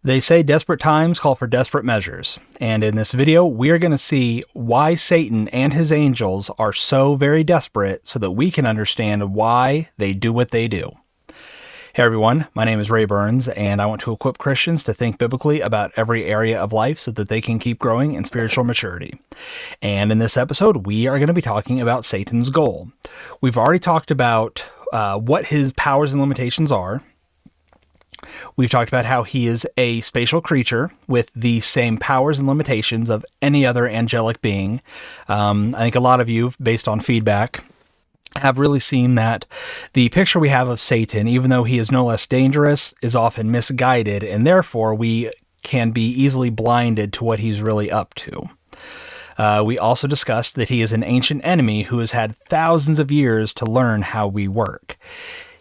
They say desperate times call for desperate measures, and in this video, we are going to see why Satan and his angels are so very desperate so that we can understand why they do what they do. Hey everyone, my name is Ray Burns, and I want to equip Christians to think biblically about every area of life so that they can keep growing in spiritual maturity. And in this episode, we are going to be talking about Satan's goal. We've already talked about what his powers and limitations are. We've talked about how he is a spatial creature with the same powers and limitations of any other angelic being. I think a lot of you, based on feedback, have really seen that the picture we have of Satan, even though he is no less dangerous, is often misguided, and therefore we can be easily blinded to what he's really up to. We also discussed that he is an ancient enemy who has had thousands of years to learn how we work.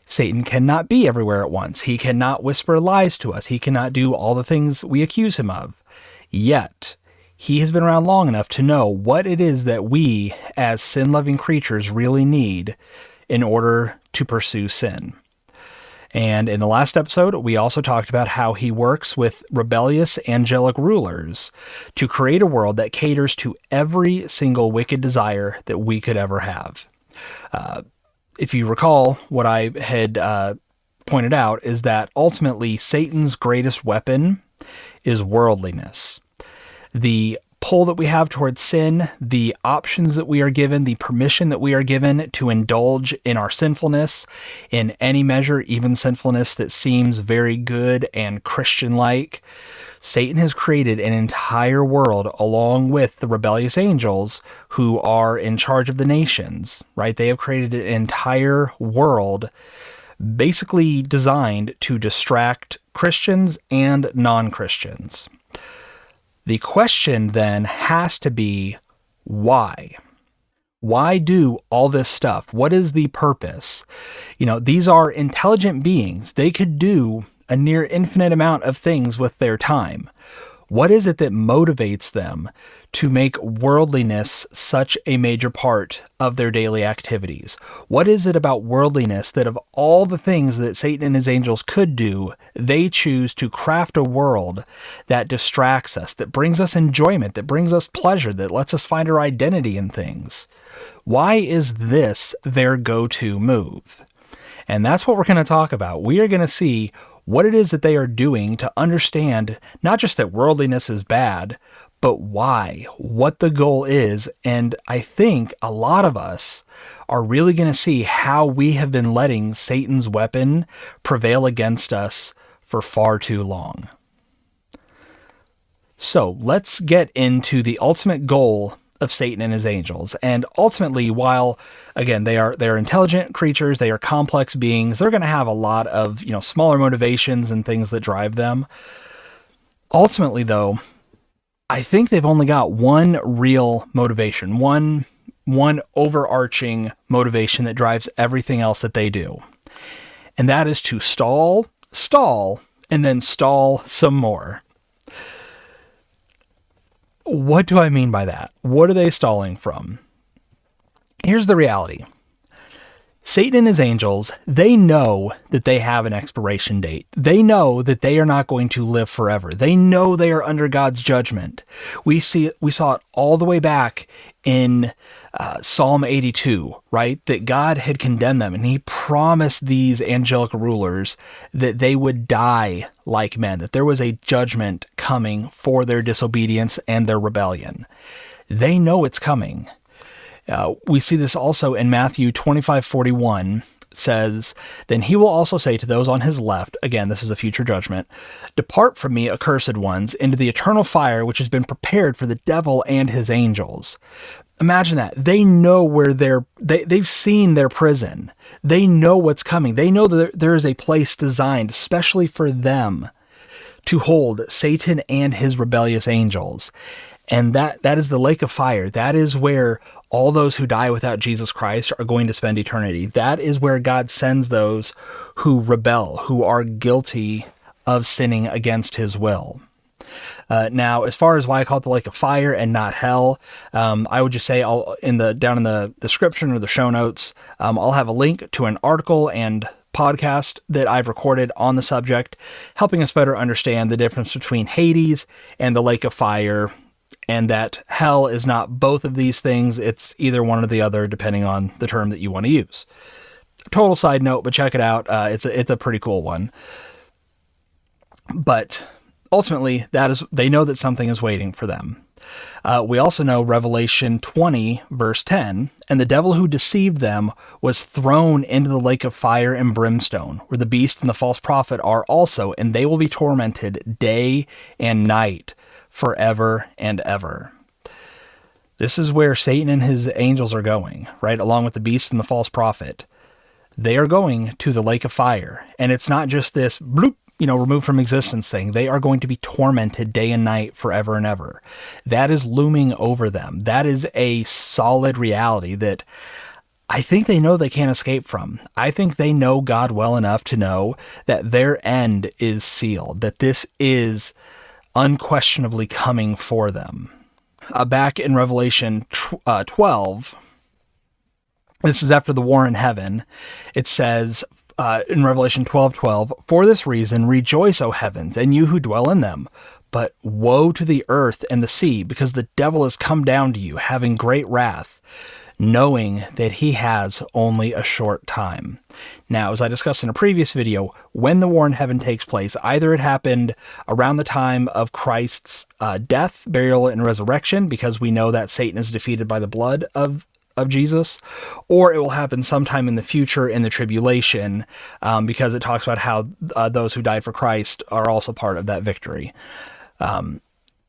Satan cannot be everywhere at once. He cannot whisper lies to us. He cannot do all the things we accuse him of. Yet, he has been around long enough to know what it is that we, as sin-loving creatures, really need in order to pursue sin. And in the last episode, we also talked about how he works with rebellious angelic rulers to create a world that caters to every single wicked desire that we could ever have. If you recall, what I had pointed out is that ultimately Satan's greatest weapon is worldliness. The pull that we have towards sin, the options that we are given, the permission that we are given to indulge in our sinfulness in any measure, even sinfulness that seems very good and Christian-like. Satan has created an entire world along with the rebellious angels who are in charge of the nations, right? They have created an entire world basically designed to distract Christians and non-Christians. The question then has to be, why? Why do all this stuff? What is the purpose? These are intelligent beings. They could do a near infinite amount of things with their time. What is it that motivates them to make worldliness such a major part of their daily activities? What is it about worldliness that of all the things that Satan and his angels could do, they choose to craft a world that distracts us, that brings us enjoyment, that brings us pleasure, that lets us find our identity in things? Why is this their go-to move? And that's what we're going to talk about. We are going to see what it is that they are doing to understand not just that worldliness is bad, but why, what the goal is. And I think a lot of us are really going to see how we have been letting Satan's weapon prevail against us for far too long. So let's get into the ultimate goal of Satan and his angels. And ultimately, while again they're intelligent creatures, they are complex beings, they're going to have a lot of smaller motivations and things that drive them. Ultimately, though, I think they've only got one real motivation, one overarching motivation that drives everything else that they do, and that is to stall, and then stall some more. What do I mean by that? What are they stalling from? Here's the reality. Satan and his angels, they know that they have an expiration date. They know that they are not going to live forever. They know they are under God's judgment. We saw it all the way back in Psalm 82, right? That God had condemned them, and he promised these angelic rulers that they would die like men, that there was a judgment coming for their disobedience and their rebellion. They know it's coming. We see this also in Matthew 25:41. Says, "Then he will also say to those on his left," again, this is a future judgment, "Depart from me, accursed ones, into the eternal fire which has been prepared for the devil and his angels." Imagine that. They know where they've seen their prison. They know what's coming. They know that there is a place designed especially for them to hold Satan and his rebellious angels. And that is the lake of fire. That is where all those who die without Jesus Christ are going to spend eternity. That is where God sends those who rebel, who are guilty of sinning against his will. Now, as far as why I call it the lake of fire and not hell, I would just say down in the description or the show notes, I'll have a link to an article and podcast that I've recorded on the subject, helping us better understand the difference between Hades and the lake of fire, and that hell is not both of these things. It's either one or the other, depending on the term that you want to use. Total side note, but check it out. It's a pretty cool one. But ultimately, they know that something is waiting for them. We also know Revelation 20, verse 10, and the devil who deceived them was thrown into the lake of fire and brimstone, where the beast and the false prophet are also, and they will be tormented day and night forever and ever. This is where Satan and his angels are going, right? Along with the beast and the false prophet. They are going to the lake of fire. And it's not just this bloop, removed from existence thing. They are going to be tormented day and night forever and ever. That is looming over them. That is a solid reality that I think they know they can't escape from. I think they know God well enough to know that their end is sealed, that this is unquestionably coming for them. Back in Revelation 12, this is after the war in heaven. It says in Revelation 12:12, "For this reason rejoice, O heavens, and you who dwell in them. But woe to the earth and the sea, because the devil has come down to you, having great wrath, knowing that he has only a short time." Now, as I discussed in a previous video, when the war in heaven takes place, either it happened around the time of Christ's death, burial, and resurrection, because we know that Satan is defeated by the blood of Jesus, or it will happen sometime in the future in the tribulation, because it talks about how those who died for Christ are also part of that victory.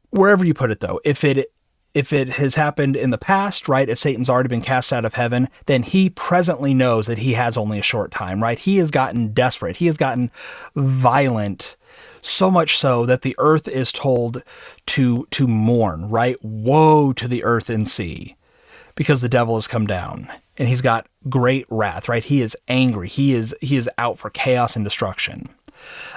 Wherever you put it, though, if it has happened in the past, right, if Satan's already been cast out of heaven, then he presently knows that he has only a short time, right? He has gotten desperate. He has gotten violent, so much so that the earth is told to mourn, right? Woe to the earth and sea, because the devil has come down and he's got great wrath, right? He is angry. He is out for chaos and destruction.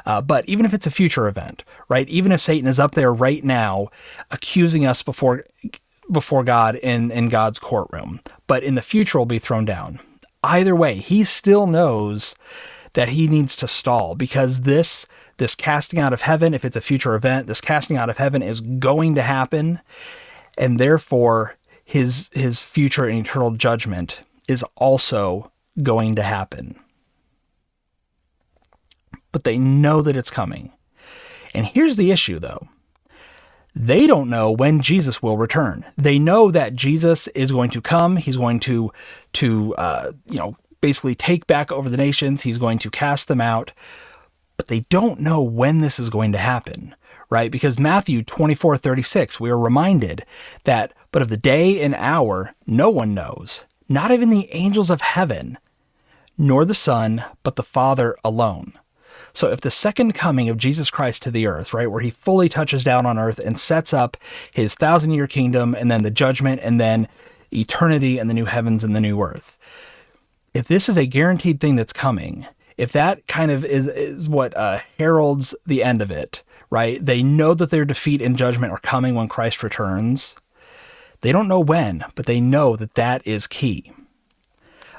But even if it's a future event, right? Even if Satan is up there right now accusing us before God in God's courtroom, but in the future will be thrown down. Either way, he still knows that he needs to stall, because this casting out of heaven, if it's a future event, this casting out of heaven is going to happen, and therefore his future and eternal judgment is also going to happen. But they know that it's coming. And here's the issue, though. They don't know when Jesus will return. They know that Jesus is going to come. He's going to basically take back over the nations. He's going to cast them out. But they don't know when this is going to happen, right? Because Matthew 24:36, we are reminded that, but of the day and hour, no one knows, not even the angels of heaven, nor the Son, but the Father alone. So if the second coming of Jesus Christ to the earth, right, where he fully touches down on earth and sets up his 1,000-year kingdom, and then the judgment, and then eternity and the new heavens and the new earth, if this is a guaranteed thing that's coming, if that kind of is what heralds the end of it, right, they know that their defeat and judgment are coming when Christ returns. They don't know when, but they know that that is key.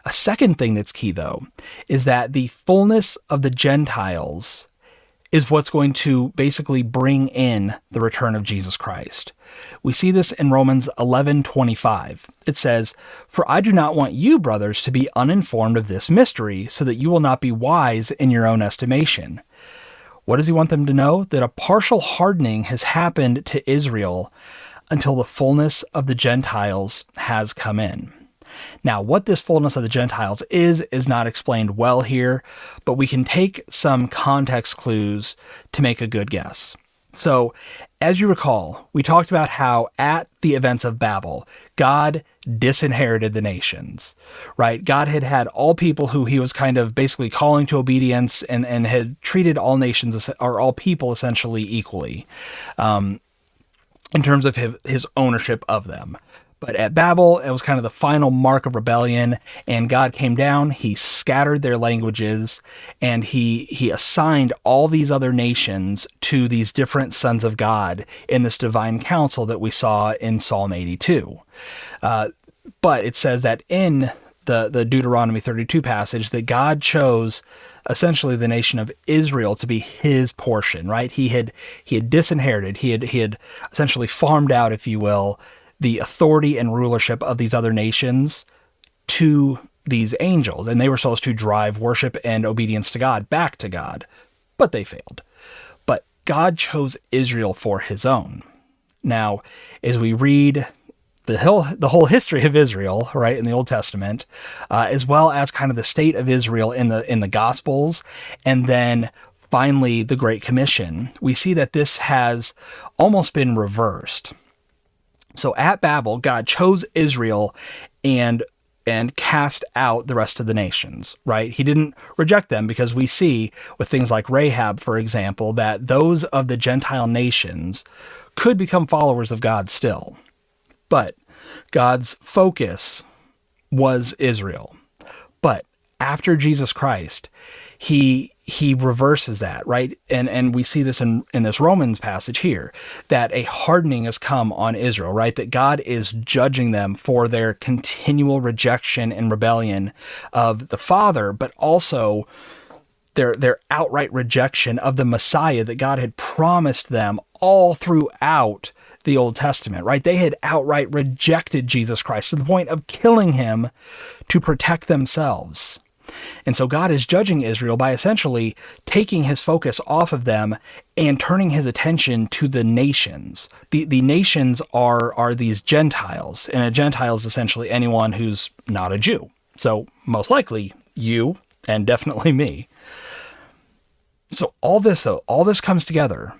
A second thing that's key, though, is that the fullness of the Gentiles is what's going to basically bring in the return of Jesus Christ. We see this in Romans 11:25. It says, "For I do not want you, brothers, to be uninformed of this mystery, so that you will not be wise in your own estimation." What does he want them to know? That a partial hardening has happened to Israel until the fullness of the Gentiles has come in. Now, what this fullness of the Gentiles is not explained well here, but we can take some context clues to make a good guess. So, as you recall, we talked about how at the events of Babel, God disinherited the nations, right? God had all people who he was kind of basically calling to obedience, and had treated all nations, or all people, essentially equally, in terms of his ownership of them. But at Babel, it was kind of the final mark of rebellion, and God came down, he scattered their languages, and he assigned all these other nations to these different sons of God in this divine council that we saw in Psalm 82. But it says that in the Deuteronomy 32 passage, that God chose essentially the nation of Israel to be his portion, right? He had disinherited, he had essentially farmed out, if you will, the authority and rulership of these other nations to these angels, and they were supposed to drive worship and obedience to God back to God, but they failed. But God chose Israel for his own. Now, as we read the whole history of Israel, right, in the Old Testament, as well as kind of the state of Israel in the Gospels, and then finally the Great Commission, we see that this has almost been reversed. So at Babel, God chose Israel and cast out the rest of the nations, right? He didn't reject them, because we see with things like Rahab, for example, that those of the Gentile nations could become followers of God still. But God's focus was Israel. But after Jesus Christ, he reverses that, right? And we see this in this Romans passage here, that a hardening has come on Israel, right? That God is judging them for their continual rejection and rebellion of the Father, but also their outright rejection of the Messiah that God had promised them all throughout the Old Testament, right? They had outright rejected Jesus Christ to the point of killing him to protect themselves. And so God is judging Israel by essentially taking his focus off of them and turning his attention to the nations. The nations are these Gentiles, and a Gentile is essentially anyone who's not a Jew. So most likely you, and definitely me. So all this comes together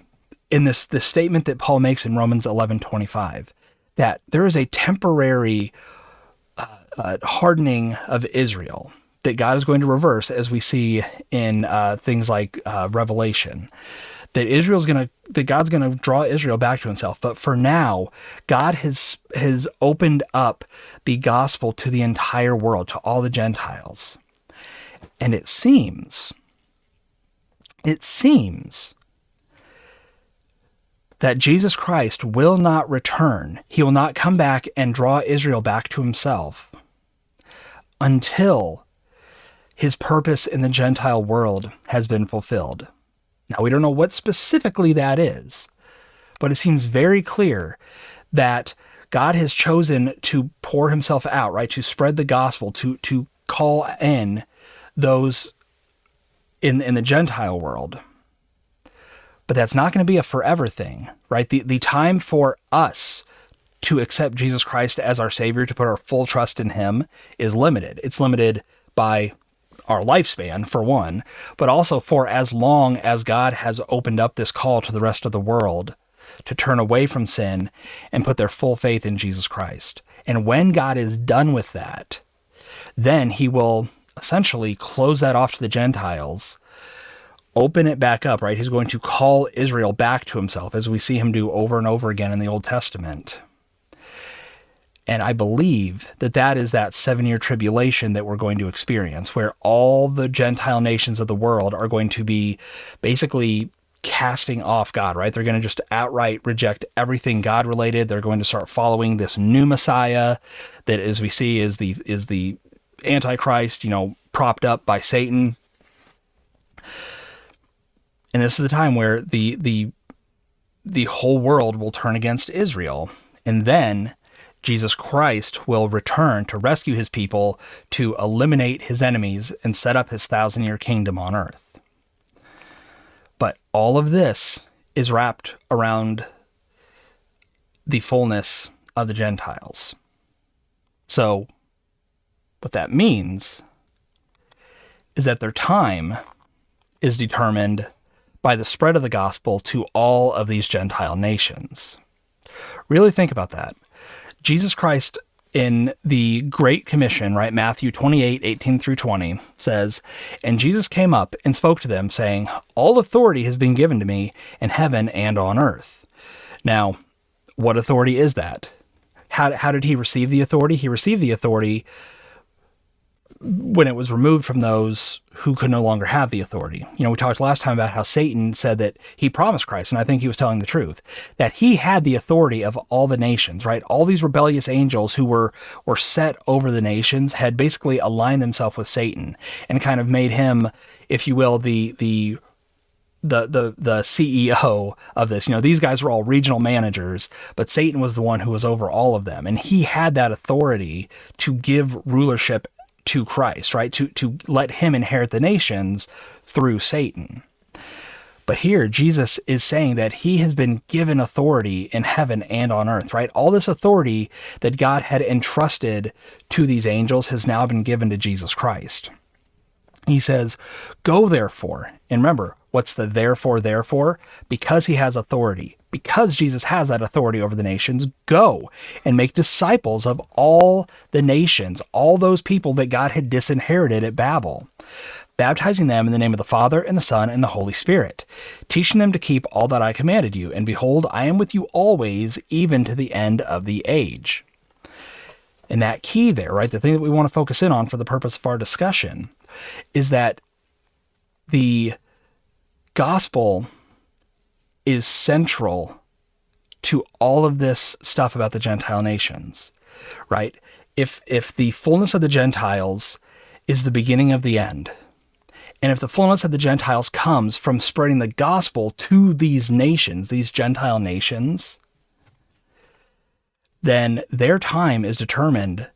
in this statement that Paul makes in Romans 11:25, that there is a temporary hardening of Israel that God is going to reverse, as we see in things like Revelation, that God's going to draw Israel back to himself. But for now, God has opened up the gospel to the entire world, to all the Gentiles. And it seems that Jesus Christ will not return. He will not come back and draw Israel back to himself until his purpose in the Gentile world has been fulfilled. Now, we don't know what specifically that is, but it seems very clear that God has chosen to pour himself out, right? To spread the gospel, to call in those in the Gentile world. But that's not going to be a forever thing, right? The time for us to accept Jesus Christ as our Savior, to put our full trust in him, is limited. It's limited by our lifespan, for one, but also for as long as God has opened up this call to the rest of the world to turn away from sin and put their full faith in Jesus Christ. And when God is done with that, then he will essentially close that off to the Gentiles, open it back up, right? He's going to call Israel back to himself, as we see him do over and over again in the Old Testament. And I believe that is that 7-year tribulation that we're going to experience, where all the Gentile nations of the world are going to be basically casting off God, right? They're going to just outright reject everything God related. They're going to start following this new Messiah that, as we see, is the Antichrist, propped up by Satan. And this is the time where the whole world will turn against Israel. And then Jesus Christ will return to rescue his people, to eliminate his enemies, and set up his 1,000-year kingdom on earth. But all of this is wrapped around the fullness of the Gentiles. So what that means is that their time is determined by the spread of the gospel to all of these Gentile nations. Really think about that. Jesus Christ in the Great Commission, right, Matthew 28:18-20, says, "And Jesus came up and spoke to them, saying, 'All authority has been given to me in heaven and on earth.'" Now, what authority is that? How did he receive the authority? He received the authority when it was removed from those who could no longer have the authority. We talked last time about how Satan said that he promised Christ, and I think he was telling the truth, that he had the authority of all the nations, right? All these rebellious angels who were set over the nations had basically aligned themselves with Satan and kind of made him, if you will, the CEO of this. These guys were all regional managers, but Satan was the one who was over all of them. And he had that authority to give rulership to Christ, right? To let him inherit the nations through Satan. But here, Jesus is saying that he has been given authority in heaven and on earth, right? All this authority that God had entrusted to these angels has now been given to Jesus Christ. He says, go therefore. And remember, what's the therefore? Because he has authority. Because Jesus has that authority over the nations, go and make disciples of all the nations, all those people that God had disinherited at Babel, baptizing them in the name of the Father and the Son and the Holy Spirit, teaching them to keep all that I commanded you. And behold, I am with you always, even to the end of the age. And that key there, right, the thing that we want to focus in on for the purpose of our discussion is that the gospel is central to all of this stuff about the Gentile nations, right? If the fullness of the Gentiles is the beginning of the end, and if the fullness of the Gentiles comes from spreading the gospel to these nations, these Gentile nations, then their time is determined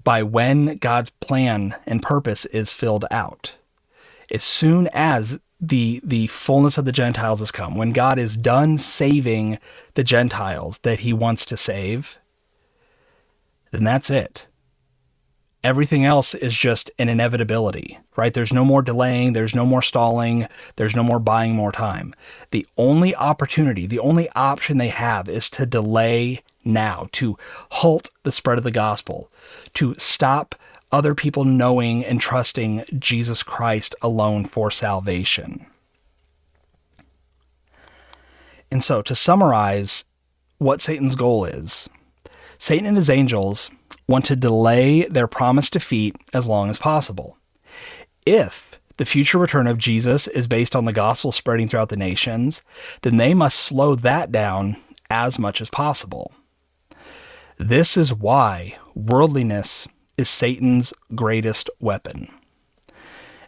by when God's plan and purpose is filled out. As soon as the fullness of the Gentiles has come, when God is done saving the Gentiles that he wants to save, then that's it. Everything else is just an inevitability, right? There's no more delaying, there's no more stalling, there's no more buying more time. The only opportunity, the only option they have is to delay now, to halt the spread of the gospel, to stop other people knowing and trusting Jesus Christ alone for salvation. And so, to summarize what Satan's goal is, Satan and his angels want to delay their promised defeat as long as possible. If the future return of Jesus is based on the gospel spreading throughout the nations, then they must slow that down as much as possible. This is why worldliness is Satan's greatest weapon.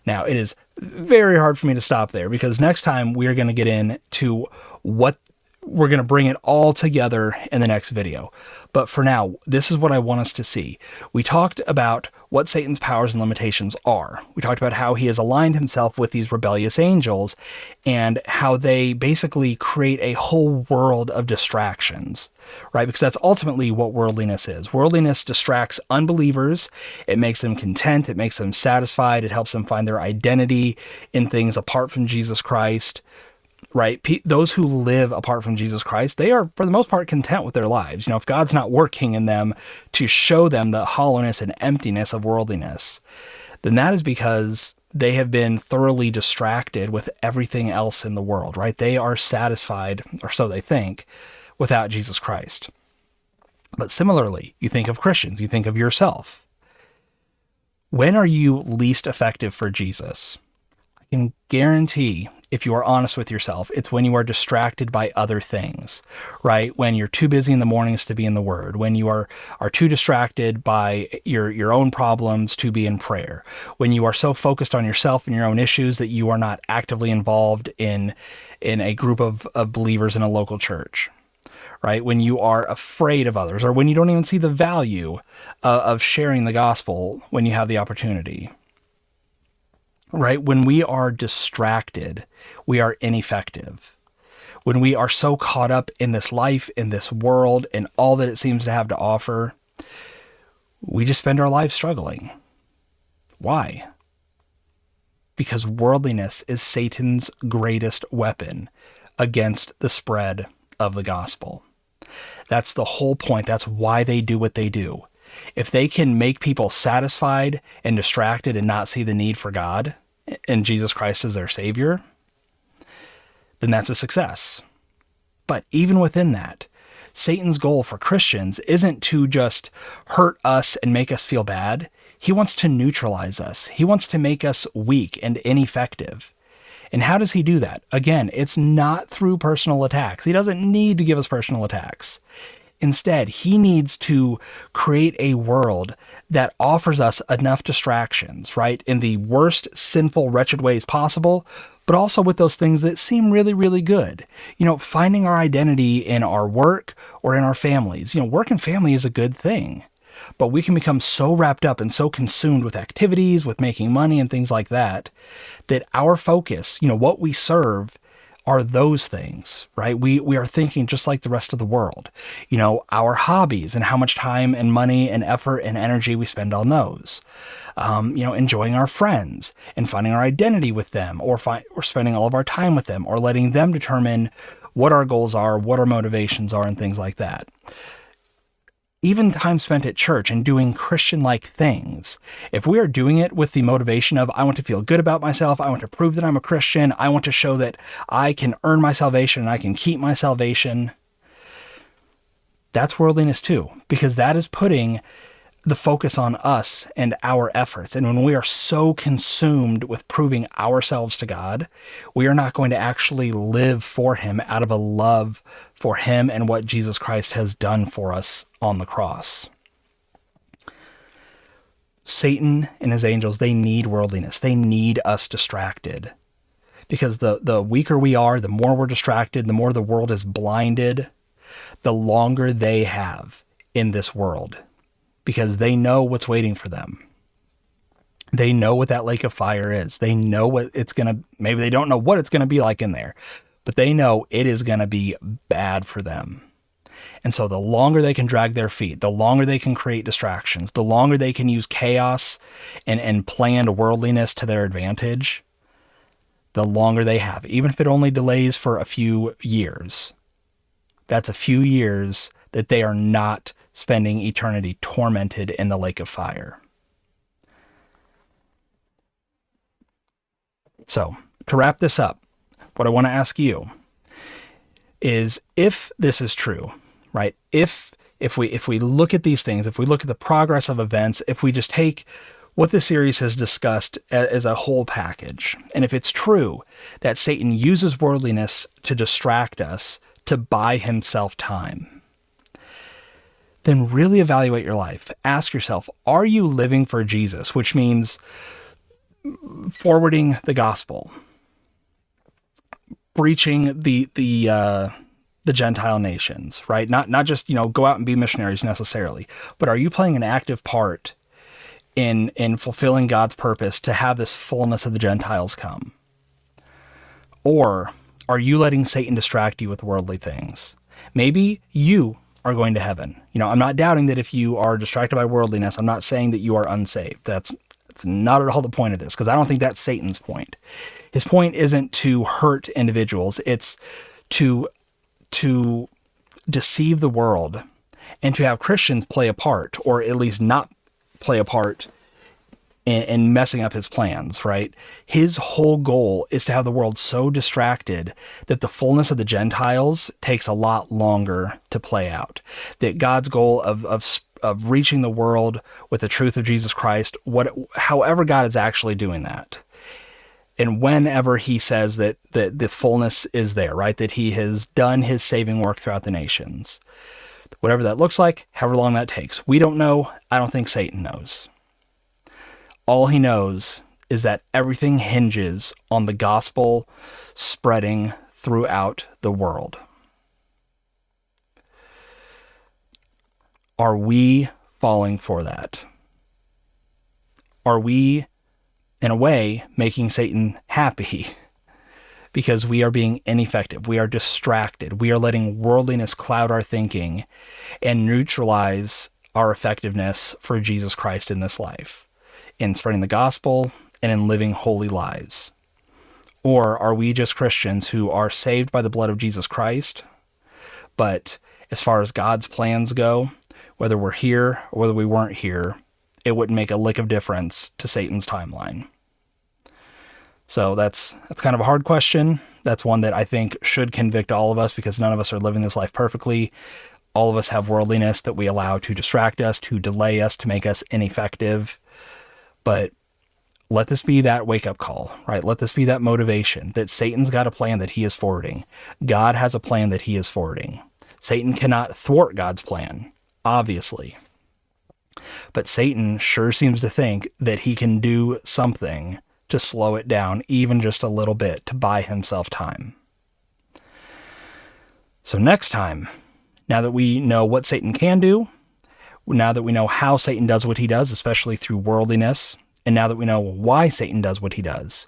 Now, it is very hard for me to stop there because next time we are going to get into what we're going to bring it all together in the next video. But for now, this is what I want us to see. We talked about what Satan's powers and limitations are. We talked about how he has aligned himself with these rebellious angels and how they basically create a whole world of distractions, right? Because that's ultimately what worldliness is. Worldliness distracts unbelievers. It makes them content. It makes them satisfied. It helps them find their identity in things apart from Jesus Christ. Right? Those who live apart from Jesus Christ, they are, for the most part, content with their lives. If God's not working in them to show them the hollowness and emptiness of worldliness, then that is because they have been thoroughly distracted with everything else in the world, right? They are satisfied, or so they think, without Jesus Christ. But similarly, you think of Christians, you think of yourself. When are you least effective for Jesus? I can guarantee, if you are honest with yourself, it's when you are distracted by other things, right? When you're too busy in the mornings to be in the Word, when you are too distracted by your own problems to be in prayer, when you are so focused on yourself and your own issues that you are not actively involved in a group of believers in a local church, right? When you are afraid of others, or when you don't even see the value of sharing the gospel when you have the opportunity. Right? When we are distracted, we are ineffective. When we are so caught up in this life, in this world, and all that it seems to have to offer, we just spend our lives struggling. Why? Because worldliness is Satan's greatest weapon against the spread of the gospel. That's the whole point. That's why they do what they do. If they can make people satisfied and distracted and not see the need for God and Jesus Christ as their Savior, then that's a success. But even within that, Satan's goal for Christians isn't to just hurt us and make us feel bad. He wants to neutralize us. He wants to make us weak and ineffective. And how does he do that? Again, it's not through personal attacks. He doesn't need to give us personal attacks. Instead, he needs to create a world that offers us enough distractions, right? In the worst, sinful, wretched ways possible, but also with those things that seem really, really good. Finding our identity in our work or in our families. Work and family is a good thing, but we can become so wrapped up and so consumed with activities, with making money and things like that, that our focus, what we serve, are those things, right? We are thinking just like the rest of the world, our hobbies and how much time and money and effort and energy we spend on those, enjoying our friends and finding our identity with them, or spending all of our time with them, or letting them determine what our goals are, what our motivations are, and things like that. Even time spent at church and doing Christian-like things. If we are doing it with the motivation of, I want to feel good about myself, I want to prove that I'm a Christian, I want to show that I can earn my salvation and I can keep my salvation, that's worldliness too, because that is putting the focus on us and our efforts. And when we are so consumed with proving ourselves to God, we are not going to actually live for him out of a love for him and what Jesus Christ has done for us on the cross. Satan and his angels, they need worldliness. They need us distracted. Because the weaker we are, the more we're distracted, the more the world is blinded, the longer they have in this world. Because they know what's waiting for them. They know what that lake of fire is. They know what it's going to, maybe they don't know what it's going to be like in there, but they know it is going to be bad for them. And so the longer they can drag their feet, the longer they can create distractions, the longer they can use chaos and planned worldliness to their advantage, the longer they have, even if it only delays for a few years. That's a few years that they are not spending eternity tormented in the lake of fire. So, to wrap this up, what I want to ask you is, if this is true, right? If we look at these things, if we look at the progress of events, if we just take what the series has discussed as a whole package, and if it's true that Satan uses worldliness to distract us, to buy himself time, then really evaluate your life. Ask yourself, are you living for Jesus? Which means forwarding the gospel, breaching the Gentile nations, right? Not just, go out and be missionaries necessarily, but are you playing an active part in fulfilling God's purpose to have this fullness of the Gentiles come? Or are you letting Satan distract you with worldly things? Maybe you are going to heaven. I'm not doubting that if you are distracted by worldliness, I'm not saying that you are unsaved. That's not at all the point of this, because I don't think that's Satan's point. His point isn't to hurt individuals. It's to deceive the world and to have Christians play a part, or at least not play a part in messing up his plans, right? His whole goal is to have the world so distracted that the fullness of the Gentiles takes a lot longer to play out. That God's goal of reaching the world with the truth of Jesus Christ, however God is actually doing that, and whenever he says that the fullness is there, right? That he has done his saving work throughout the nations. Whatever that looks like, however long that takes. We don't know. I don't think Satan knows. All he knows is that everything hinges on the gospel spreading throughout the world. Are we falling for that? Are we, in a way, making Satan happy because we are being ineffective? We are distracted. We are letting worldliness cloud our thinking and neutralize our effectiveness for Jesus Christ in this life, in spreading the gospel and in living holy lives? Or are we just Christians who are saved by the blood of Jesus Christ, but as far as God's plans go, whether we're here or whether we weren't here, it wouldn't make a lick of difference to Satan's timeline? So that's kind of a hard question. That's one that I think should convict all of us, because none of us are living this life perfectly. All of us have worldliness that we allow to distract us, to delay us, to make us ineffective. But let this be that wake-up call, right? Let this be that motivation that Satan's got a plan that he is forwarding. God has a plan that he is forwarding. Satan cannot thwart God's plan, obviously. But Satan sure seems to think that he can do something to slow it down even just a little bit to buy himself time. So next time, now that we know what Satan can do, now that we know how Satan does what he does, especially through worldliness, and now that we know why Satan does what he does,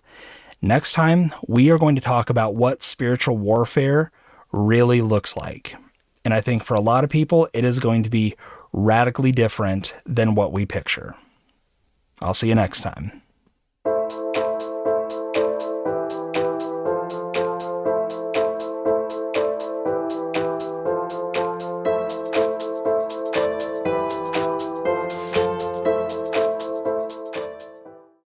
next time we are going to talk about what spiritual warfare really looks like. And I think for a lot of people, it is going to be radically different than what we picture. I'll see you next time.